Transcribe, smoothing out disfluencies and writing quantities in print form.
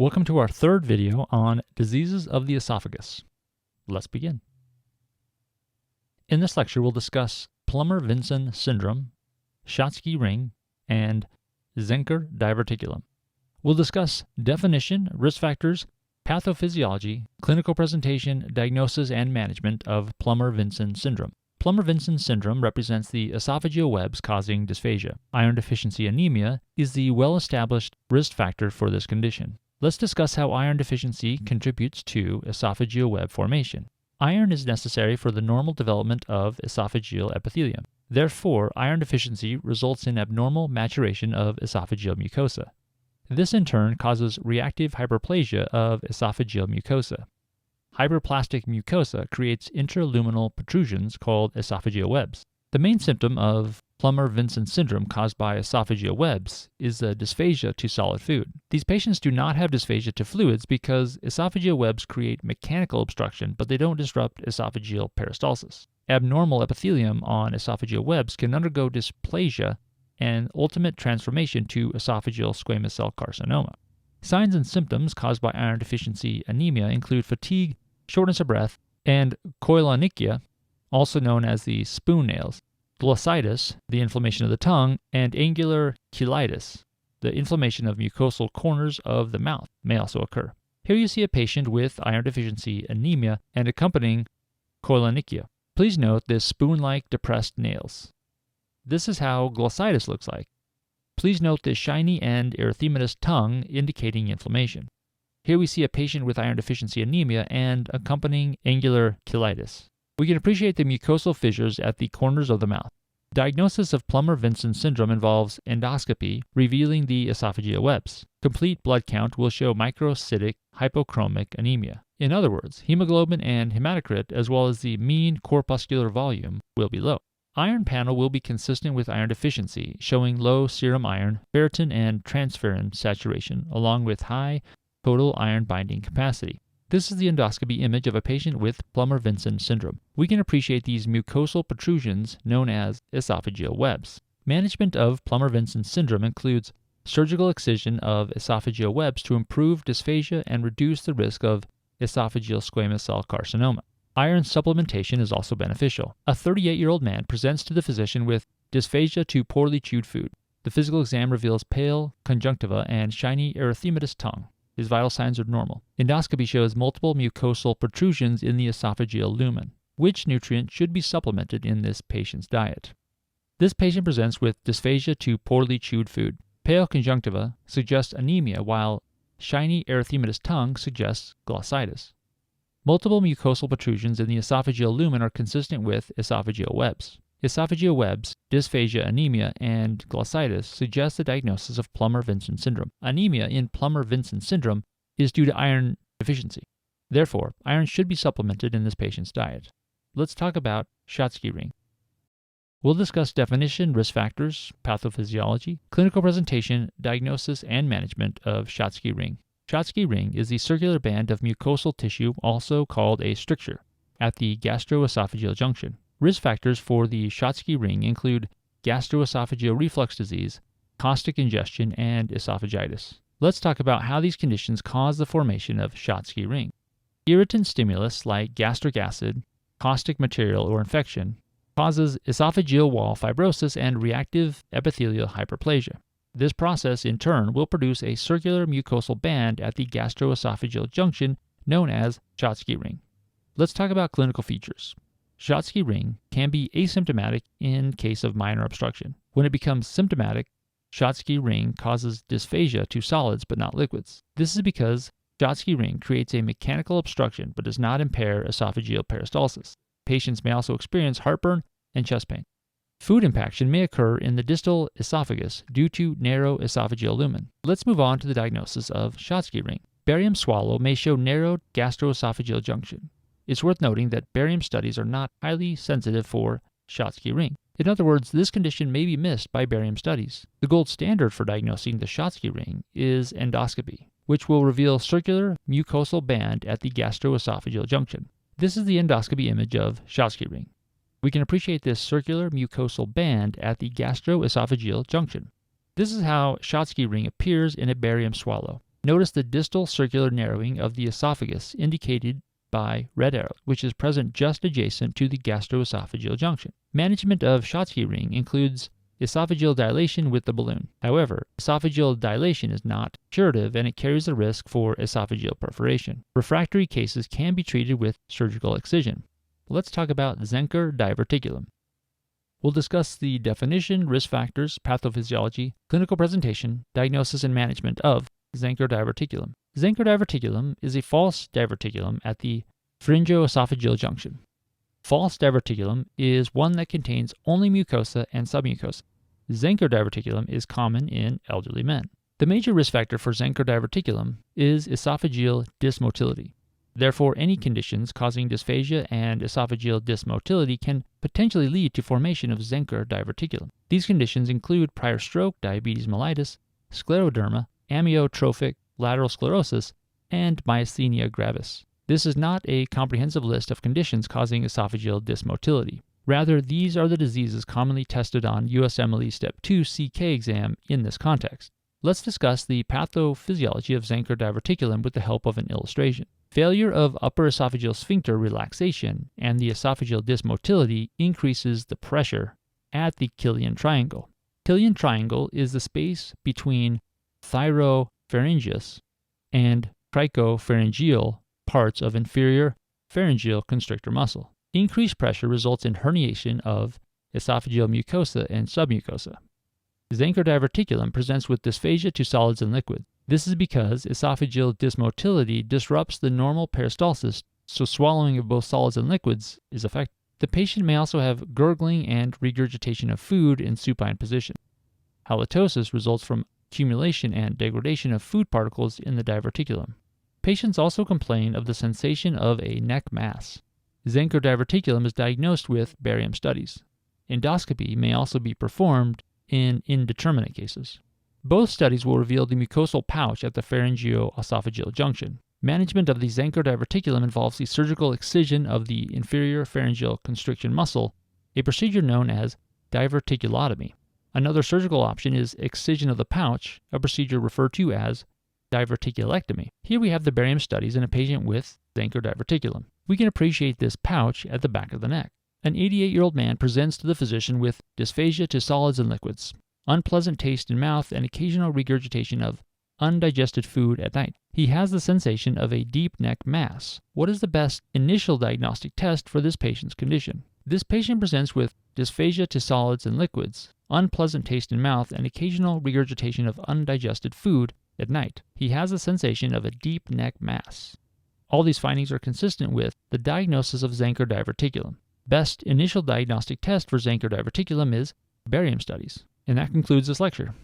Welcome to our third video on diseases of the esophagus. Let's begin. In this lecture, we'll discuss Plummer-Vinson syndrome, Schatzki ring, and Zenker diverticulum. We'll discuss definition, risk factors, pathophysiology, clinical presentation, diagnosis, and management of Plummer-Vinson syndrome. Plummer-Vinson syndrome represents the esophageal webs causing dysphagia. Iron deficiency anemia is the well-established risk factor for this condition. Let's discuss how iron deficiency contributes to esophageal web formation. Iron is necessary for the normal development of esophageal epithelium. Therefore, iron deficiency results in abnormal maturation of esophageal mucosa. This in turn causes reactive hyperplasia of esophageal mucosa. Hyperplastic mucosa creates intraluminal protrusions called esophageal webs. The main symptom of Plummer-Vinson syndrome caused by esophageal webs is a dysphagia to solid food. These patients do not have dysphagia to fluids because esophageal webs create mechanical obstruction, but they don't disrupt esophageal peristalsis. Abnormal epithelium on esophageal webs can undergo dysplasia and ultimate transformation to esophageal squamous cell carcinoma. Signs and symptoms caused by iron deficiency anemia include fatigue, shortness of breath, and koilonychia, also known as the spoon nails, glossitis, the inflammation of the tongue, and angular cheilitis, the inflammation of mucosal corners of the mouth, may also occur. Here you see a patient with iron deficiency anemia and accompanying koilonychia. Please note this spoon-like depressed nails. This is how glossitis looks like. Please note this shiny and erythematous tongue indicating inflammation. Here we see a patient with iron deficiency anemia and accompanying angular cheilitis. We can appreciate the mucosal fissures at the corners of the mouth. Diagnosis of Plummer-Vinson syndrome involves endoscopy, revealing the esophageal webs. Complete blood count will show microcytic hypochromic anemia. In other words, hemoglobin and hematocrit, as well as the mean corpuscular volume, will be low. Iron panel will be consistent with iron deficiency, showing low serum iron, ferritin, and transferrin saturation, along with high total iron binding capacity. This is the endoscopy image of a patient with Plummer-Vinson syndrome. We can appreciate these mucosal protrusions known as esophageal webs. Management of Plummer-Vinson syndrome includes surgical excision of esophageal webs to improve dysphagia and reduce the risk of esophageal squamous cell carcinoma. Iron supplementation is also beneficial. A 38-year-old man presents to the physician with dysphagia to poorly chewed food. The physical exam reveals pale conjunctiva and shiny erythematous tongue. His vital signs are normal. Endoscopy shows multiple mucosal protrusions in the esophageal lumen. Which nutrient should be supplemented in this patient's diet? This patient presents with dysphagia to poorly chewed food. Pale conjunctiva suggests anemia, while shiny erythematous tongue suggests glossitis. Multiple mucosal protrusions in the esophageal lumen are consistent with esophageal webs. Esophageal webs, dysphagia, anemia, and glossitis suggest the diagnosis of Plummer-Vinson syndrome. Anemia in Plummer-Vinson syndrome is due to iron deficiency. Therefore, iron should be supplemented in this patient's diet. Let's talk about Schatzki ring. We'll discuss definition, risk factors, pathophysiology, clinical presentation, diagnosis, and management of Schatzki ring. Schatzki ring is the circular band of mucosal tissue, also called a stricture, at the gastroesophageal junction. Risk factors for the Schatzki ring include gastroesophageal reflux disease, caustic ingestion, and esophagitis. Let's talk about how these conditions cause the formation of Schatzki ring. Irritant stimulus like gastric acid, caustic material, or infection causes esophageal wall fibrosis and reactive epithelial hyperplasia. This process, in turn, will produce a circular mucosal band at the gastroesophageal junction known as Schatzki ring. Let's talk about clinical features. Schatzki ring can be asymptomatic in case of minor obstruction. When it becomes symptomatic, Schatzki ring causes dysphagia to solids but not liquids. This is because Schatzki ring creates a mechanical obstruction but does not impair esophageal peristalsis. Patients may also experience heartburn and chest pain. Food impaction may occur in the distal esophagus due to narrow esophageal lumen. Let's move on to the diagnosis of Schatzki ring. Barium swallow may show narrowed gastroesophageal junction. It's worth noting that barium studies are not highly sensitive for Schatzki ring. In other words, this condition may be missed by barium studies. The gold standard for diagnosing the Schatzki ring is endoscopy, which will reveal circular mucosal band at the gastroesophageal junction. This is the endoscopy image of Schatzki ring. We can appreciate this circular mucosal band at the gastroesophageal junction. This is how Schatzki ring appears in a barium swallow. Notice the distal circular narrowing of the esophagus indicated by red arrows, which is present just adjacent to the gastroesophageal junction. Management of Schatzki ring includes esophageal dilation with the balloon. However, esophageal dilation is not curative and it carries the risk for esophageal perforation. Refractory cases can be treated with surgical excision. Let's talk about Zenker diverticulum. We'll discuss the definition, risk factors, pathophysiology, clinical presentation, diagnosis, and management of Zenker diverticulum. Zenker diverticulum is a false diverticulum at the pharyngoesophageal junction. False diverticulum is one that contains only mucosa and submucosa. Zenker diverticulum is common in elderly men. The major risk factor for Zenker diverticulum is esophageal dysmotility. Therefore, any conditions causing dysphagia and esophageal dysmotility can potentially lead to formation of Zenker diverticulum. These conditions include prior stroke, diabetes mellitus, scleroderma, amyotrophic lateral sclerosis, and myasthenia gravis. This is not a comprehensive list of conditions causing esophageal dysmotility. Rather, these are the diseases commonly tested on USMLE Step 2 CK exam in this context. Let's discuss the pathophysiology of Zenker diverticulum with the help of an illustration. Failure of upper esophageal sphincter relaxation and the esophageal dysmotility increases the pressure at the Killian triangle. Killian triangle is the space between thyropharyngeus and cricopharyngeal parts of inferior pharyngeal constrictor muscle. Increased pressure results in herniation of esophageal mucosa and submucosa. Zenker diverticulum presents with dysphagia to solids and liquids. This is because esophageal dysmotility disrupts the normal peristalsis, so swallowing of both solids and liquids is affected. The patient may also have gurgling and regurgitation of food in supine position. Halitosis results from accumulation and degradation of food particles in the diverticulum. Patients also complain of the sensation of a neck mass. Zenker diverticulum is diagnosed with barium studies. Endoscopy may also be performed in indeterminate cases. Both studies will reveal the mucosal pouch at the pharyngeoesophageal junction. Management of the Zenker diverticulum involves the surgical excision of the inferior pharyngeal constriction muscle, a procedure known as diverticulotomy. Another surgical option is excision of the pouch, a procedure referred to as diverticulectomy. Here we have the barium studies in a patient with Zenker diverticulum. We can appreciate this pouch at the back of the neck. An 88-year-old man presents to the physician with dysphagia to solids and liquids, unpleasant taste in mouth, and occasional regurgitation of undigested food at night. He has the sensation of a deep neck mass. What is the best initial diagnostic test for this patient's condition? This patient presents with dysphagia to solids and liquids, unpleasant taste in mouth, and occasional regurgitation of undigested food at night. He has a sensation of a deep neck mass. All these findings are consistent with the diagnosis of Zenker diverticulum. Best initial diagnostic test for Zenker diverticulum is barium studies. And that concludes this lecture.